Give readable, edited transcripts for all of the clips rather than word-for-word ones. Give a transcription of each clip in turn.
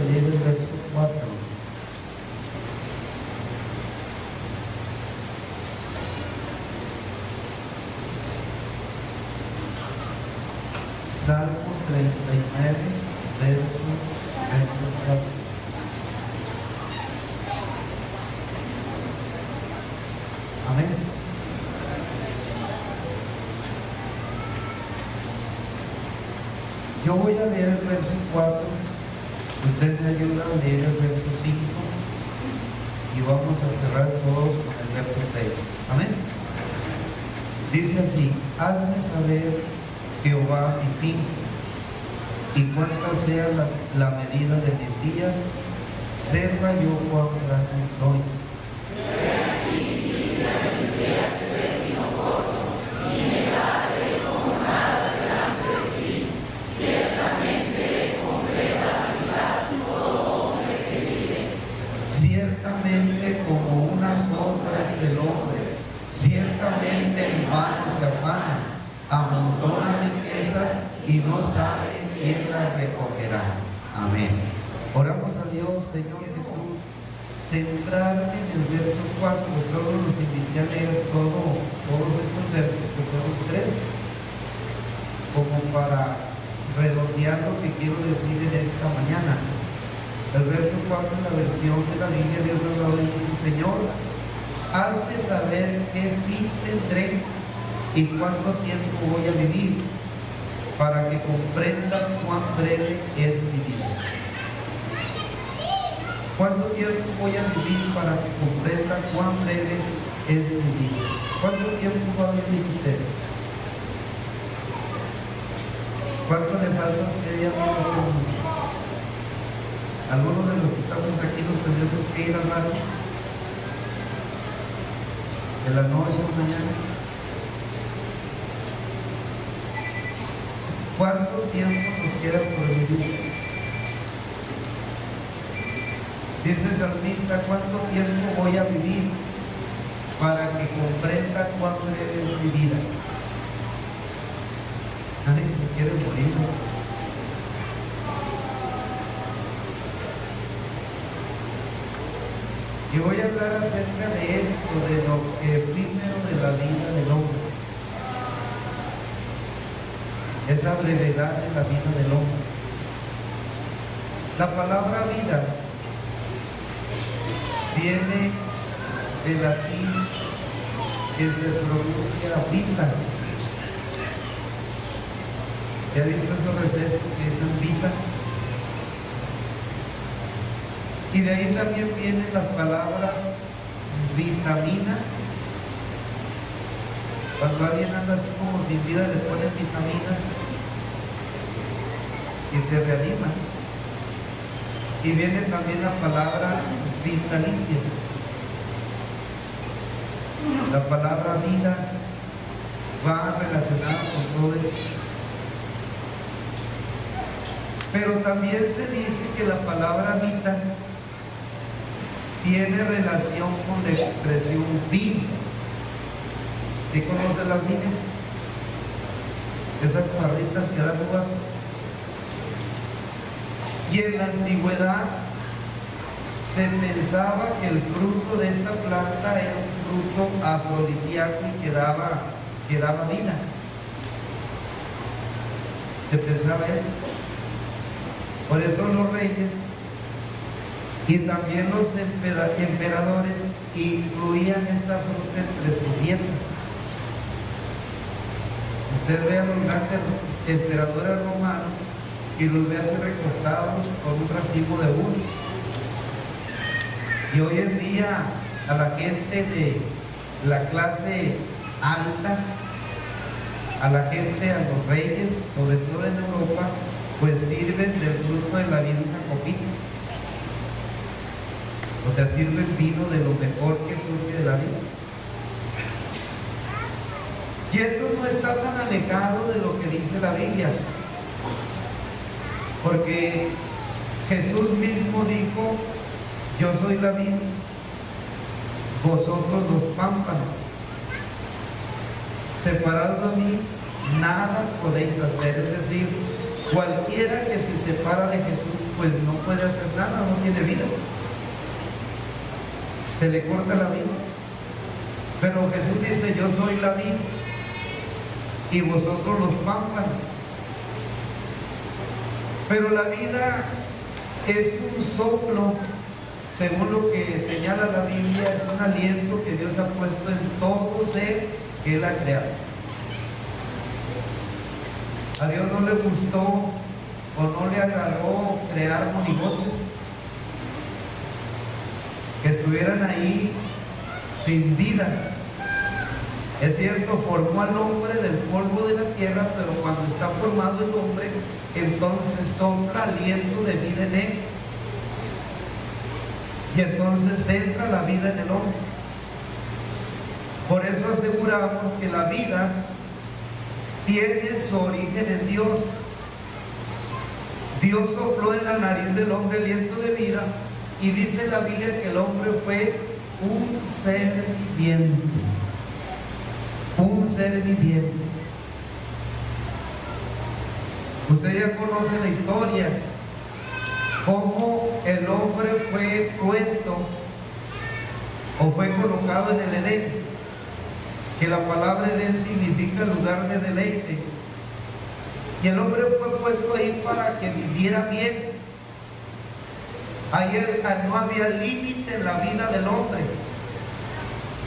leer el verso 4. Salmo 39, verso 4. Amén. Yo voy a leer el verso 4, usted me ayuda a leer el verso 5 y vamos a cerrar todos con el verso 6. Amén. Dice así: hazme saber, Jehová, mi fin, y cuánta sea la medida de mis días, sepa yo cuán grande soy. Ciertamente como una sombra es el hombre, ciertamente en vano se afana, amontona riquezas y no sabe quién las recogerá. Amén. Oramos a Dios. Señor Jesús, centrarme en el verso 4, solo los invité a leer todos estos versos, que fueron 3, como para redondear lo que quiero decir en esta mañana. El verso 4, en la versión de la Biblia, Dios hablaba y dice: Señor, hazme saber qué fin tendré y cuánto tiempo voy a vivir, para que comprenda cuán breve es mi vida. ¿Cuánto tiempo voy a vivir para que comprenda cuán breve es mi vida? ¿Cuánto tiempo va a vivir usted? ¿Cuánto le falta a usted ya en este mundo? Algunos de los que estamos aquí nos tendremos que ir al radio de la noche a mañana. ¿Cuánto tiempo nos queda por vivir? Dice el salmista: ¿cuánto tiempo voy a vivir para que comprenda cuán breve es mi vida? Nadie se quiere morir, ¿no? Y voy a hablar acerca de esto, de lo que primero de la vida del hombre, esa brevedad de la vida del hombre. La palabra vida viene del latín que se pronuncia vita. ¿Ya ha visto esos refrescos que dicen vita? Y de ahí también vienen las palabras vitaminas. Cuando alguien anda así como sin vida, le ponen vitaminas y se reanima. Y viene también la palabra vitalicia. La palabra vida va relacionada con todo esto. Pero también se dice que la palabra vita tiene relación con la expresión vid. ¿Sí conocen las vides? Esas barritas que dan uvas. Y en la antigüedad se pensaba que el fruto de esta planta era un fruto afrodisíaco y que daba vida. Se pensaba eso. Por eso los reyes y también los emperadores incluían esta fruta entre sus dietas. Usted ve a los grandes emperadores romanos y los ve así recostados con un racimo de uvas. Y hoy en día a la gente de la clase alta, a la gente, a los reyes, sobre todo en Europa, pues sirven del fruto de la vida una copita. O sea, sirven vino de lo mejor que surge de la vida. Y esto no está tan alejado de lo que dice la Biblia, porque Jesús mismo dijo: yo soy la vid, vosotros los pámpanos. Separados de mí, nada podéis hacer. Es decir, Cualquiera que se separa de Jesús, pues no puede hacer nada, no tiene vida. Se le corta la vida. Pero Jesús dice: yo soy la vid y vosotros los pámpanos. Pero la vida es un soplo, según lo que señala la Biblia, es un aliento que Dios ha puesto en todo ser que Él ha creado. A Dios no le gustó o no le agradó crear monigotes que estuvieran ahí sin vida. Es cierto, formó al hombre del polvo de la tierra, pero cuando está formado el hombre, entonces sopla aliento de vida en él. Y entonces entra la vida en el hombre. Por eso aseguramos que la vida tiene su origen en Dios. Dios sopló en la nariz del hombre aliento de vida, y dice la Biblia que el hombre fue un ser viviente. Un ser viviente. Usted ya conoce la historia, cómo el hombre fue puesto o fue colocado en el Edén, que la palabra Edén significa lugar de deleite, y el hombre fue puesto ahí para que viviera bien. Ayer no había límite en la vida del hombre,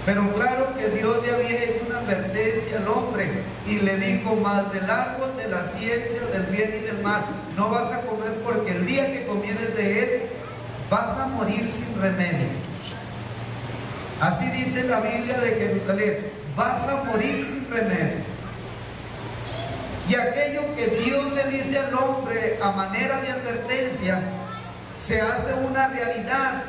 pero claro que Dios le había hecho una advertencia al hombre y le dijo: más del árbol de la ciencia del bien y del mal no vas a comer, porque el día que comieres de él vas a morir sin remedio. Así dice la Biblia de Jerusalén: vas a morir sin remedio. Y aquello que Dios le dice al hombre a manera de advertencia se hace una realidad.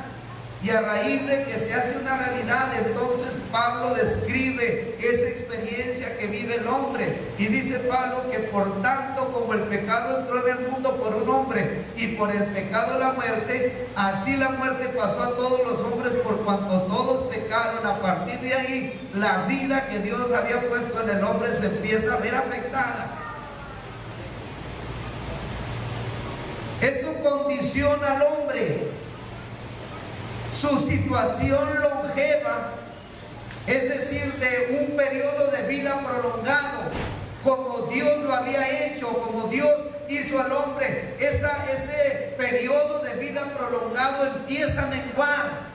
Y a raíz de que se hace una realidad, entonces Pablo describe esa experiencia que vive el hombre. Y dice Pablo que por tanto como el pecado entró en el mundo por un hombre, y por el pecado la muerte, así la muerte pasó a todos los hombres por cuanto todos pecaron. A partir de ahí, la vida que Dios había puesto en el hombre se empieza a ver afectada. Esto condiciona al hombre. Su situación longeva, es decir, de un periodo de vida prolongado, como Dios lo había hecho, como Dios hizo al hombre, ese periodo de vida prolongado empieza a menguar.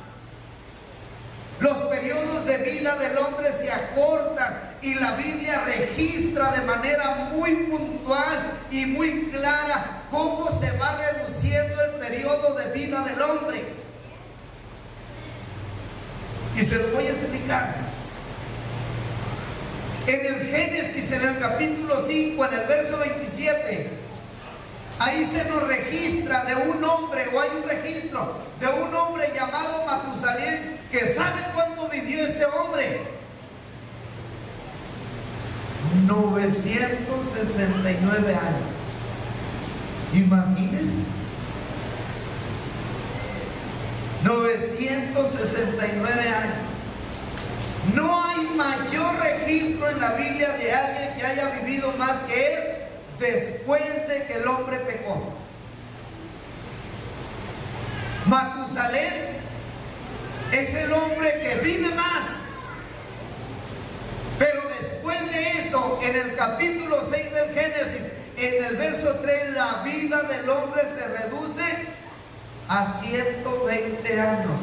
Los periodos de vida del hombre se acortan, y la Biblia registra de manera muy puntual y muy clara cómo se va reduciendo el periodo de vida del hombre. Y se lo voy a explicar. En el Génesis, en el capítulo 5, en el verso 27, ahí se nos registra de un hombre, o hay un registro de un hombre llamado Matusalén, que ¿sabe cuándo vivió este hombre? 969 años. Imagínense. 969 años. No hay mayor registro en la Biblia de alguien que haya vivido más que él después de que el hombre pecó. Matusalén es el hombre que vive más. Pero después de eso, en el capítulo 6 del Génesis, en el verso 3, la vida del hombre se reduce a 120 años.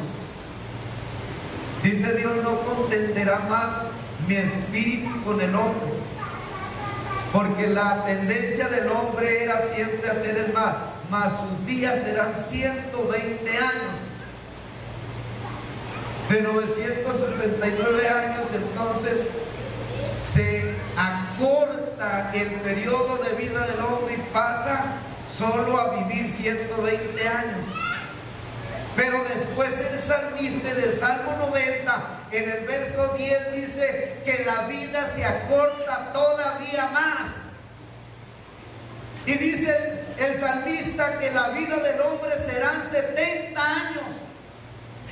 Dice Dios: no contenderá más mi espíritu con el hombre, porque la tendencia del hombre era siempre hacer el mal, mas sus días serán 120 años. De 969 años entonces se acorta el periodo de vida del hombre y pasa solo a vivir 120 años. Pero después el salmista, en el Salmo 90, en el verso 10, dice que la vida se acorta todavía más. Y dice el salmista que la vida del hombre serán 70 años,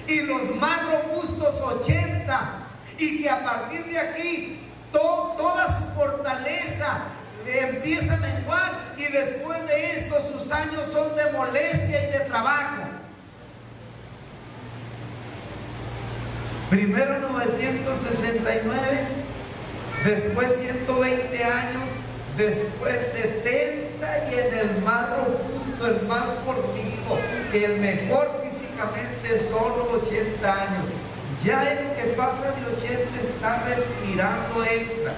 y los más robustos 80, y que a partir de aquí toda su fortaleza empieza a menguar, y después de años son de molestia y de trabajo. Primero 969, después 120 años, después 70 y en el más robusto, el más fornido, el mejor físicamente, solo 80 años. Ya el que pasa de 80 está respirando extra.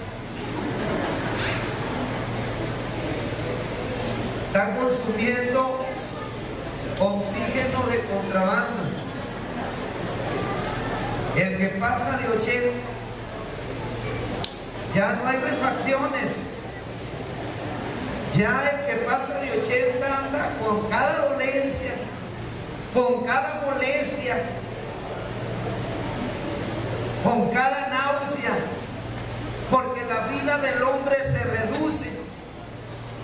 Está consumiendo oxígeno de contrabando. El que pasa de 80, ya no hay refacciones. Ya el que pasa de 80 anda con cada dolencia, con cada molestia, con cada náusea, porque la vida del hombre se reduce.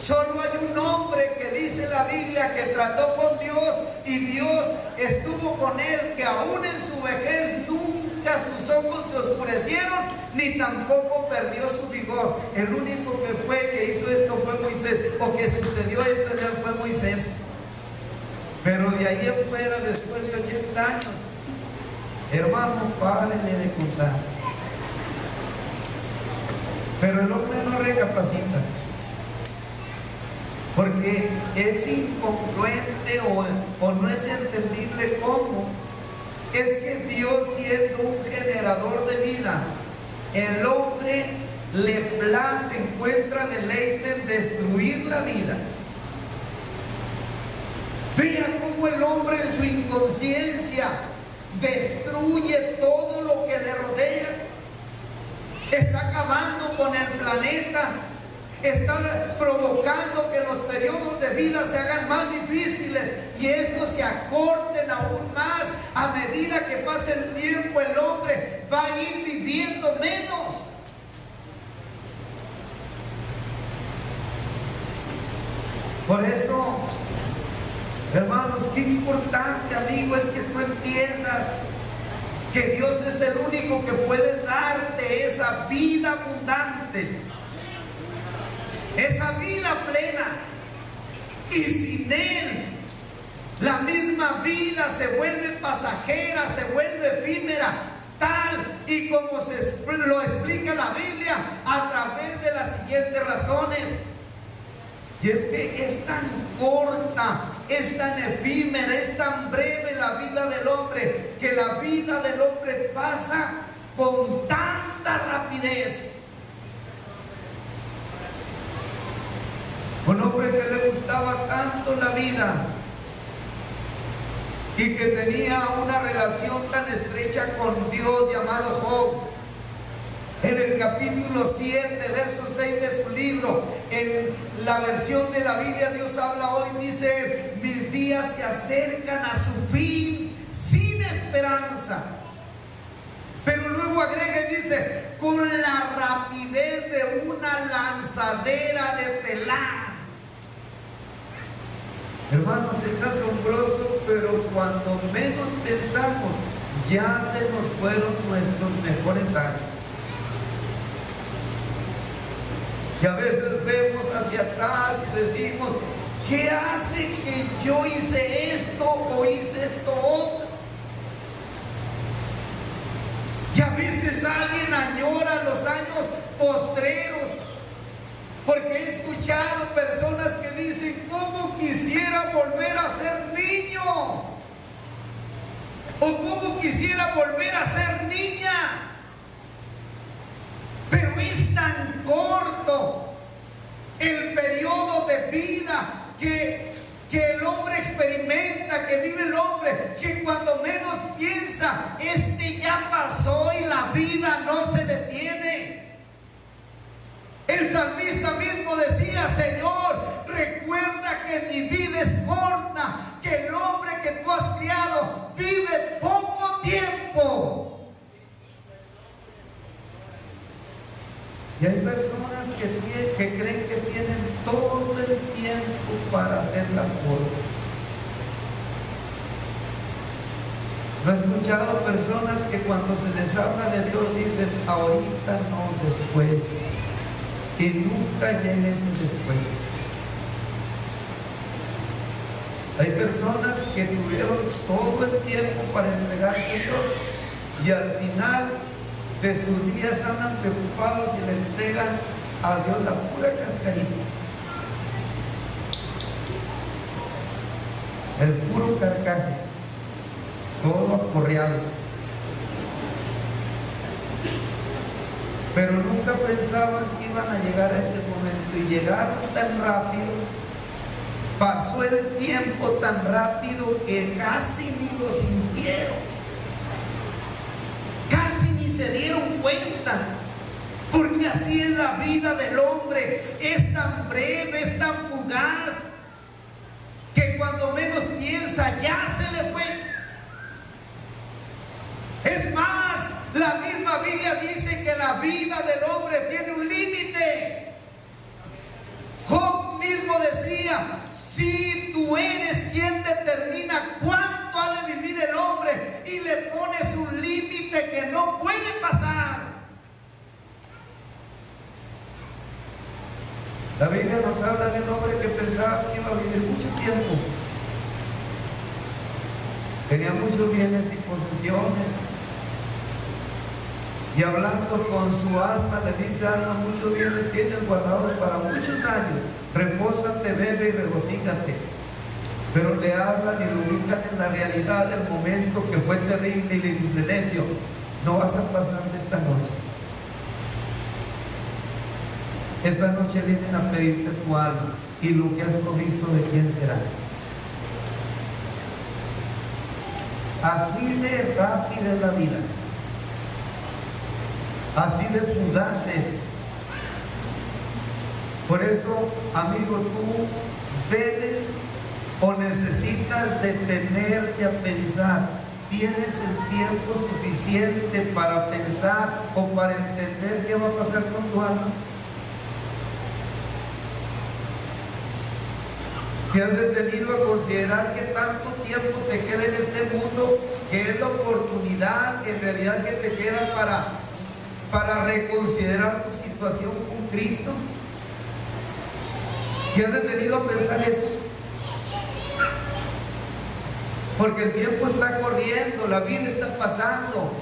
Solo hay un hombre que dice la Biblia que trató con Dios y Dios estuvo con él, que aún en su vejez nunca sus ojos se oscurecieron ni tampoco perdió su vigor. El único que hizo esto fue Moisés, o que sucedió esto en él fue Moisés. Pero de ahí en fuera, después de 80 años, hermano, párenle de contar. Pero el hombre no recapacita, porque es incongruente o no es entendible cómo es que Dios, siendo un generador de vida, el hombre le place, encuentra deleite en destruir la vida. Vea cómo el hombre en su inconsciencia destruye todo lo que le rodea. Está acabando con el planeta. Está provocando que los periodos de vida se hagan más difíciles y estos se acorten aún más. A medida que pase el tiempo, el hombre va a ir viviendo menos. Por eso, hermanos, qué importante, amigo, es que tú entiendas que Dios es el único que puede darte esa vida abundante, esa vida plena. Y sin Él, la misma vida se vuelve pasajera, se vuelve efímera, tal y como lo explica la Biblia a través de las siguientes razones. Y es que es tan corta, es tan efímera, es tan breve la vida del hombre, que la vida del hombre pasa con tanta rapidez. Un hombre que le gustaba tanto la vida y que tenía una relación tan estrecha con Dios, llamado Job. En el capítulo 7, verso 6 de su libro, en la versión de la Biblia Dios habla hoy, dice: mis días se acercan a su fin sin esperanza. Pero luego agrega y dice: con la rapidez de una lanzadera de telar. Hermanos, es asombroso, pero cuando menos pensamos, ya se nos fueron nuestros mejores años. Y a veces vemos hacia atrás y decimos: ¿qué hace que yo hice esto o hice esto otro? Y a veces alguien añora los años postreros, porque he escuchado personas que dicen: ¿cómo quisiera volver a ser niño? O ¿cómo quisiera volver a ser niña? Pero es tan corto el periodo de vida que el hombre experimenta, que vive el hombre, que cuando menos piensa, ya pasó y la vida no se detiene. El salmista mismo decía: Señor, recuerda que mi vida es corta, que el hombre que tú has criado vive poco tiempo. Y hay personas que creen que tienen todo el tiempo para hacer las cosas. Lo he escuchado personas que cuando se les habla de Dios dicen: ahorita no, después. Y nunca llega ese después. Hay personas que tuvieron todo el tiempo para entregarse a Dios y al final de sus días andan preocupados y le entregan a Dios la pura cascarita, el puro carcaje, todo aporreado. Pero nunca pensaban que iban a llegar a ese momento y llegaron tan rápido. Pasó el tiempo tan rápido que casi ni lo sintieron, casi ni se dieron cuenta, porque así es la vida del hombre, es tan breve, es tan fugaz, que cuando menos piensa ya se le fue. Es más, la misma Biblia dice que la vida del hombre tiene un límite. Job mismo decía: si tú eres quien determina cuánto ha de vivir el hombre y le pones un límite que no puede pasar. La Biblia nos habla de un hombre que pensaba que iba a vivir mucho tiempo. Tenía muchos bienes y posesiones. Y hablando con su alma, le dice: alma, muchos bienes tienes guardados para muchos años. Repósate, bebe y regocíjate. Pero le hablan y lo ubican en la realidad del momento, que fue terrible, y le dice: necio, no vas a pasar de esta noche. Esta noche vienen a pedirte tu alma, y lo que has provisto, ¿de quién será? Así de rápida es la vida, así de fugaces. Por eso, amigo, tú debes o necesitas detenerte a pensar. ¿Tienes el tiempo suficiente para pensar o para entender qué va a pasar con tu alma? ¿Te has detenido a considerar que tanto tiempo te queda en este mundo, que es la oportunidad en realidad que te queda para reconsiderar tu situación con Cristo? ¿Te has detenido a pensar eso? Porque el tiempo está corriendo, la vida está pasando.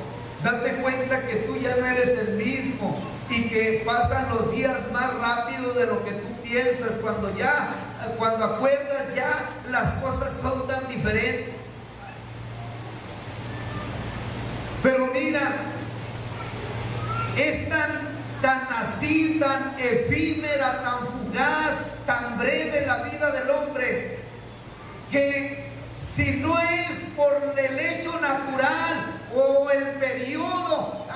Date cuenta que tú ya no eres el mismo y que pasan los días más rápido de lo que tú piensas. Cuando acuerdas, ya las cosas son tan diferentes. Pero mira, es tan así, tan efímera, tan fugaz, tan breve la vida del hombre, que si no es por el hecho natural o el periodo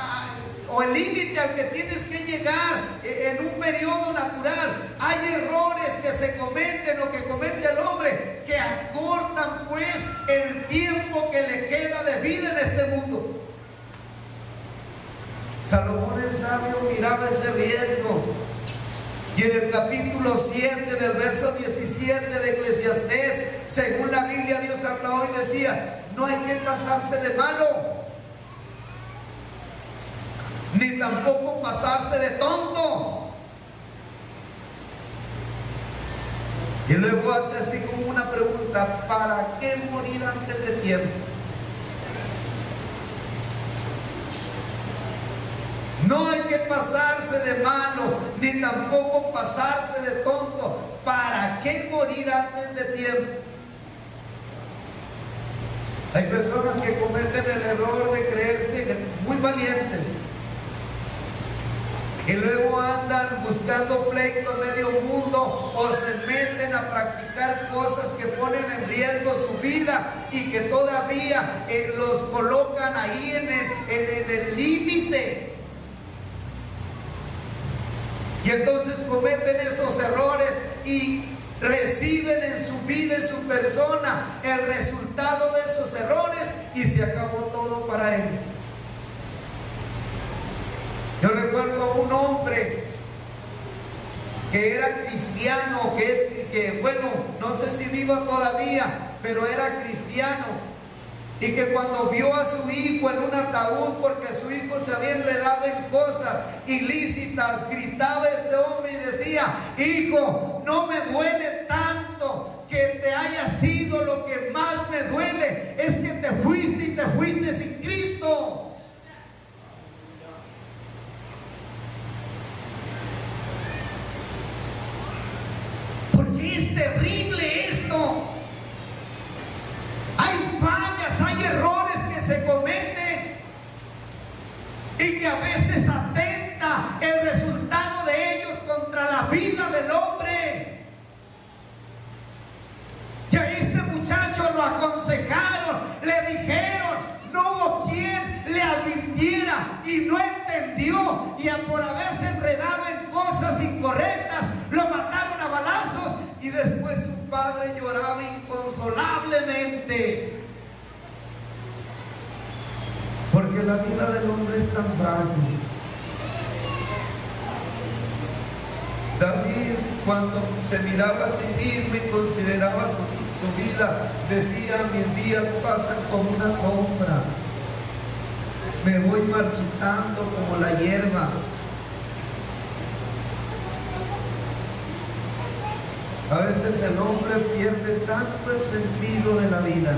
o el límite al que tienes que llegar en un periodo natural, hay errores que se cometen o que comete el hombre que acortan pues el tiempo que le queda de vida en este mundo. Salomón el sabio miraba ese riesgo, y en el capítulo 7, en el verso 17 de Eclesiastés, según la Biblia, Dios habló y decía: no hay que pasarse de malo, ni tampoco pasarse de tonto. Y luego hace así como una pregunta: ¿para qué morir antes de tiempo? No hay que pasarse de malo, ni tampoco pasarse de tonto. ¿Para qué morir antes de tiempo? Hay personas que cometen el error de creerse muy valientes y luego andan buscando pleito medio mundo, o se meten a practicar cosas que ponen en riesgo su vida y que todavía los colocan ahí en el límite. Y entonces cometen esos errores y reciben en su vida, en su persona, el resultado de esos errores, y se acabó todo para él. Yo recuerdo un hombre que era cristiano, bueno, no sé si viva todavía, pero era cristiano. Y que cuando vio a su hijo en un ataúd, porque su hijo se había enredado en cosas ilícitas, gritaba este hombre y decía: hijo, no me duele tanto que te haya sido lo muchachos lo aconsejaron, le dijeron, no hubo quien le advirtiera y no entendió, y por haberse enredado en cosas incorrectas lo mataron a balazos, y después su padre lloraba inconsolablemente, porque la vida del hombre es tan frágil. David, cuando se miraba a sí mismo y consideraba su vida, decía, mis días pasan como una sombra, me voy marchitando como la hierba. A veces el hombre pierde tanto el sentido de la vida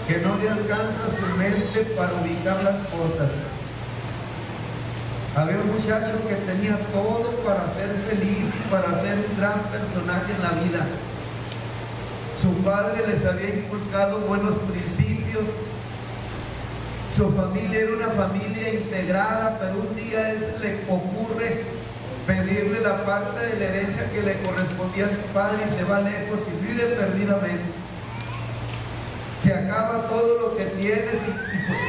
que no le alcanza su mente para ubicar las cosas. Había un muchacho que tenía todo para ser feliz y para ser un gran personaje en la vida. Su padre les había inculcado buenos principios. Su familia era una familia integrada, pero un día a él se le ocurre pedirle la parte de la herencia que le correspondía a su padre y se va lejos y vive perdidamente. Se acaba todo lo que tienes y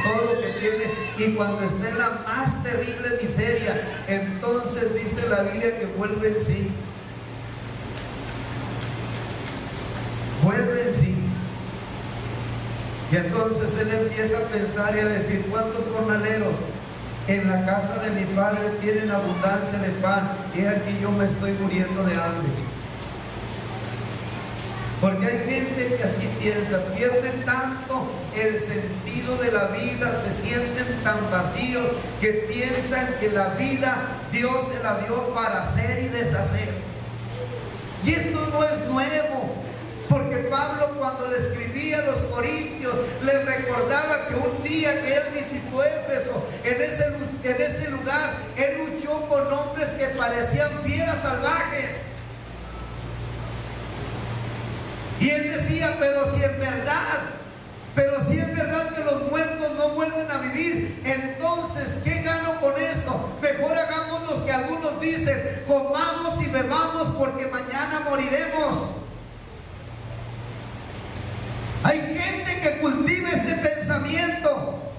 todo lo que tiene, y cuando esté en la más terrible miseria, entonces dice la Biblia que vuelve en sí. Vuelve en sí. Y entonces él empieza a pensar y a decir, ¿cuántos jornaleros en la casa de mi padre tienen abundancia de pan? Y aquí yo me estoy muriendo de hambre. Porque hay gente que así piensa, pierden tanto el sentido de la vida, se sienten tan vacíos que piensan que la vida Dios se la dio para hacer y deshacer. Y esto no es nuevo, porque Pablo, cuando le escribía a los corintios, les recordaba que un día que él visitó Éfeso, en ese lugar, él luchó con hombres que parecían fieras salvajes. Y él decía, pero si es verdad que los muertos no vuelven a vivir, entonces, ¿qué gano con esto? Mejor hagamos lo que algunos dicen, comamos y bebamos porque mañana moriremos. Hay gente que cultiva este pensamiento.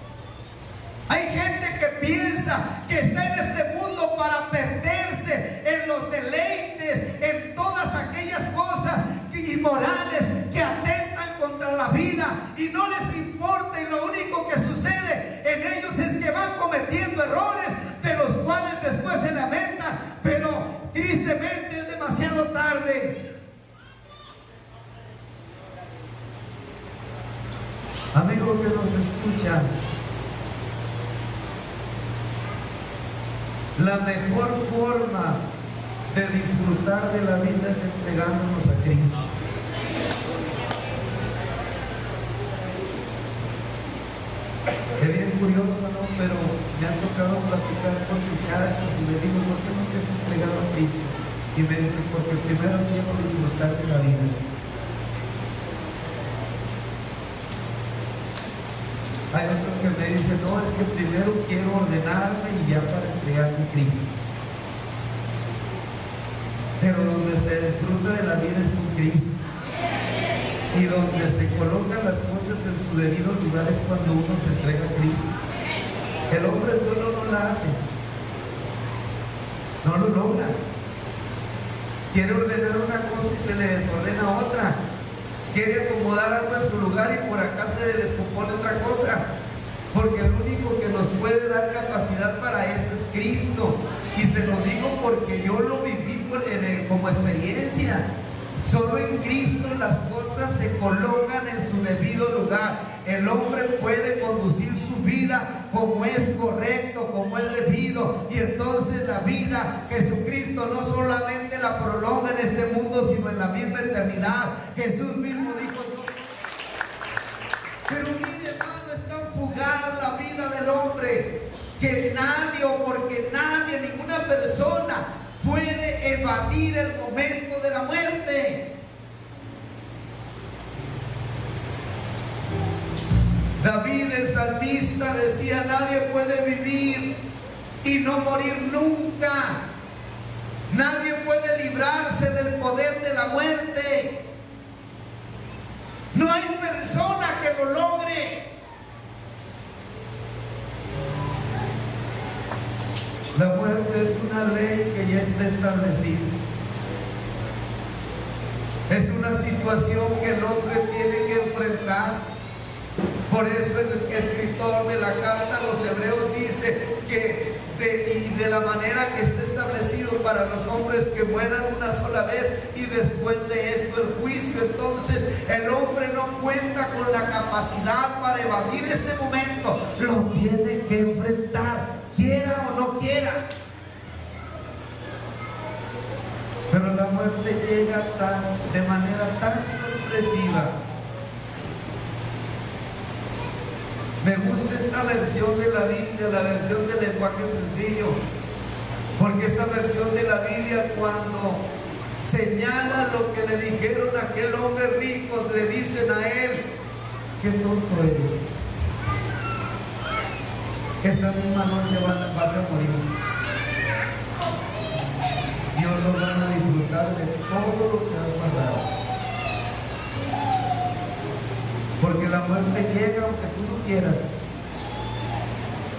Hay gente que piensa que está en este mundo para perderse en los deleites, en todas aquellas cosas inmorales que atentan contra la vida, y no les importa, y lo único que sucede en ellos es que van cometiendo errores de los cuales después se lamentan, pero tristemente es demasiado tarde. Amigo que nos escucha, la mejor forma de disfrutar de la vida es entregándonos a Cristo. Es bien curioso, ¿no? Pero me ha tocado platicar con muchachos y le digo, ¿por qué no te has entregado a Cristo? Y me dicen, porque primero quiero disfrutar de la vida. Hay otro que me dice, no, es que primero quiero ordenarme y ya para entregarme a Cristo. Pero donde se disfruta de la vida es con Cristo. Y donde se colocan las cosas en su debido lugar es cuando uno se entrega a Cristo. El hombre solo no la hace, no lo logra. Quiere ordenar una cosa y se le desordena otra. Quiere acomodar algo en su lugar y por acá se le descompone otra cosa. Porque el único que nos puede dar capacidad para eso es Cristo. Y se lo digo porque yo lo viví como experiencia. Solo en Cristo las cosas se colocan en su debido lugar. El hombre puede conducir su vida como es correcto, como es debido, y entonces la vida Jesucristo no solamente la prolonga en este mundo, sino en la misma eternidad. Jesús mismo dijo, pero mire, hermano, es tan fugaz la vida del hombre que nadie, o porque nadie, ninguna persona puede evadir el momento de la muerte. David el salmista decía, nadie puede vivir y no morir nunca. Nadie puede librarse del poder de la muerte. persona que lo logre. La muerte es una ley que ya está establecida. Es una situación que el hombre tiene que enfrentar. Por eso el escritor de la carta a los Hebreos dice que de la manera que está establecido para los hombres que mueran una sola vez y después de esto el juicio. Entonces el hombre no cuenta con la capacidad para evadir este momento. Lo tiene que enfrentar, quiera o no quiera. Pero la muerte llega de manera tan sorpresiva. Me gusta esta versión de la Biblia, la versión del lenguaje sencillo, porque esta versión de la Biblia, cuando señala lo que le dijeron a aquel hombre rico, le dicen a él: qué tonto eres, esta misma noche vas a morir. Dios no van a disfrutar de todo lo que has guardado. Porque la muerte llega aunque tú no quieras.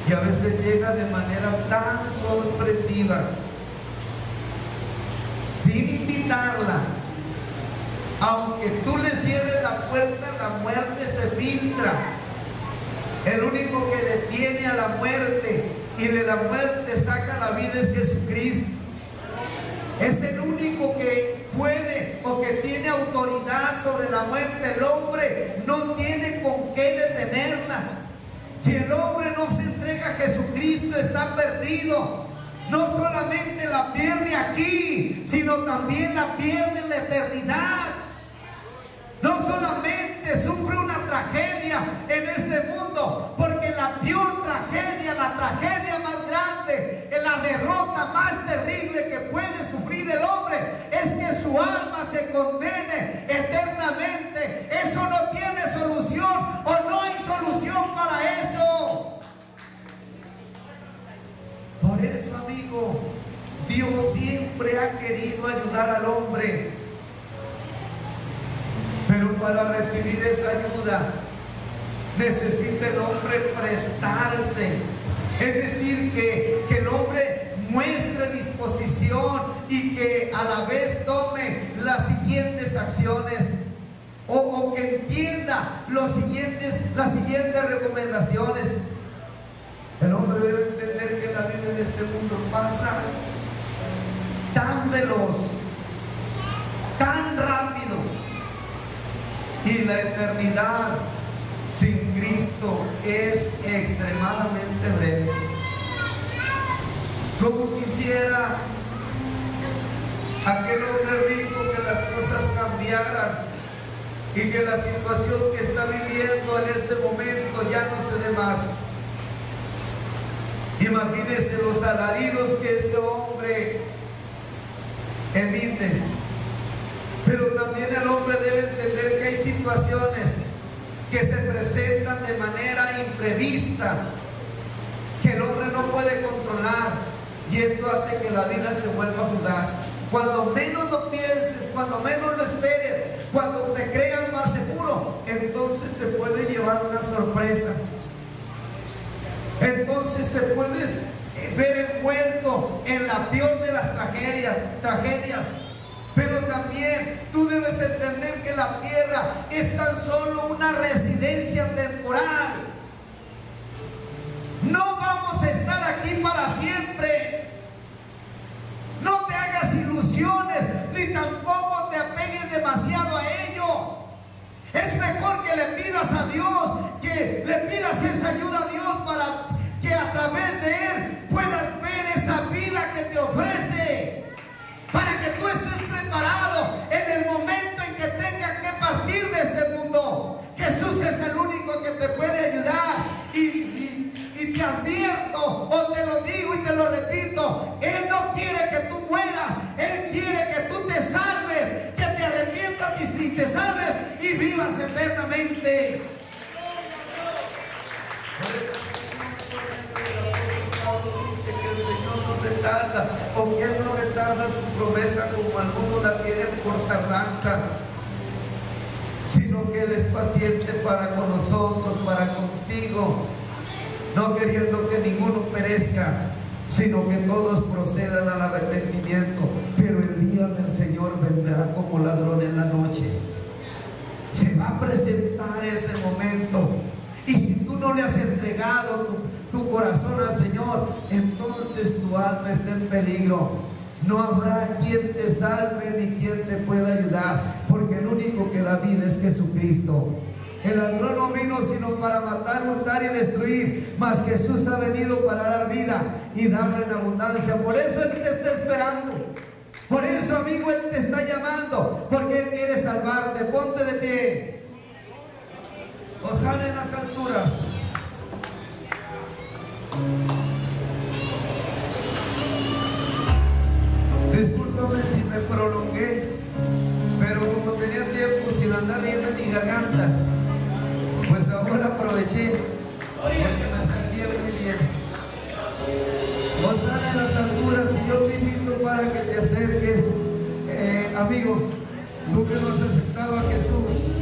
Y a veces llega de manera tan sorpresiva, sin invitarla. Aunque tú le cierres la puerta, la muerte se filtra. El único que detiene a la muerte y de la muerte saca la vida es Jesucristo. Es el único que puede o que tiene autoridad sobre la muerte. El hombre no tiene con qué detenerla. Si el hombre no se entrega a Jesucristo, está perdido. No solamente la pierde aquí, sino también la pierde en la eternidad. No solamente sufre una tragedia en este mundo, porque la peor tragedia, la tragedia más grande, la derrota más terrible que puede sufrir el hombre es que su alma se condene eternamente. Eso no tiene solución, o no hay solución para eso. Por eso, amigo, Dios siempre ha querido ayudar al hombre. Pero para recibir esa ayuda necesita el hombre prestarse. Es decir, que el hombre muestre disposición y que a la vez tome las siguientes acciones, o que entienda las siguientes recomendaciones. El hombre debe entender que la vida en este mundo pasa tan veloz, tan rápido, y la eternidad sin Cristo es extremadamente breve. Como quisiera aquel hombre rico que las cosas cambiaran y que la situación que está viviendo en este momento ya no se dé más. Imagínense los alaridos que este hombre emite. Pero también el hombre debe entender que hay situaciones que se presentan de manera imprevista, que el hombre no puede controlar, y esto hace que la vida se vuelva fugaz. Cuando menos lo pienses, cuando menos lo esperes, cuando te creas más seguro, entonces te puede llevar una sorpresa. Entonces te puedes ver envuelto en la peor de las tragedias. Pero también tú debes entender que la tierra es tan solo una residencia temporal. No vamos a estar aquí para siempre. No te hagas ilusiones, ni tampoco te apegues demasiado a ello. Es mejor que le pidas a Dios, que le pidas esa ayuda a Dios para que a través de Él puedas ver esa vida que te ofrece, para que tú estés preparado en el momento en que tengas que partir de este mundo. Jesús es el único que te puede ayudar, y te advierto, o te lo digo y te lo repito, Él no quiere que tú mueras. Él quiere que tú te salves, que te arrepientas y te salves y vivas eternamente. Dice que el Señor no retarda, o que Él no retarda su promesa como algunos la tienen por tardanza, sino que Él es paciente para con nosotros, para contigo, no queriendo que ninguno perezca, sino que todos procedan al arrepentimiento. Pero el día del Señor vendrá como ladrón en la noche. Se va a presentar ese momento, y si tú no le has entregado tu corazón al Señor, entonces tu alma está en peligro. No habrá quien te salve ni quien te pueda ayudar, porque el único que da vida es Jesucristo. El ladrón no vino sino para matar, hurtar y destruir, mas Jesús ha venido para dar vida y darla en abundancia. Por eso Él te está esperando. Por eso, amigo, Él te está llamando, porque Él quiere salvarte. Ponte de pie. Hosana en las alturas. Discúlpame si me prolongué, pero como tenía tiempo sin andar bien en mi garganta, pues ahora aproveché, porque me sentía muy bien. Hosana en las alturas, y yo te invito para que te acerques, amigo, tú que no has aceptado a Jesús.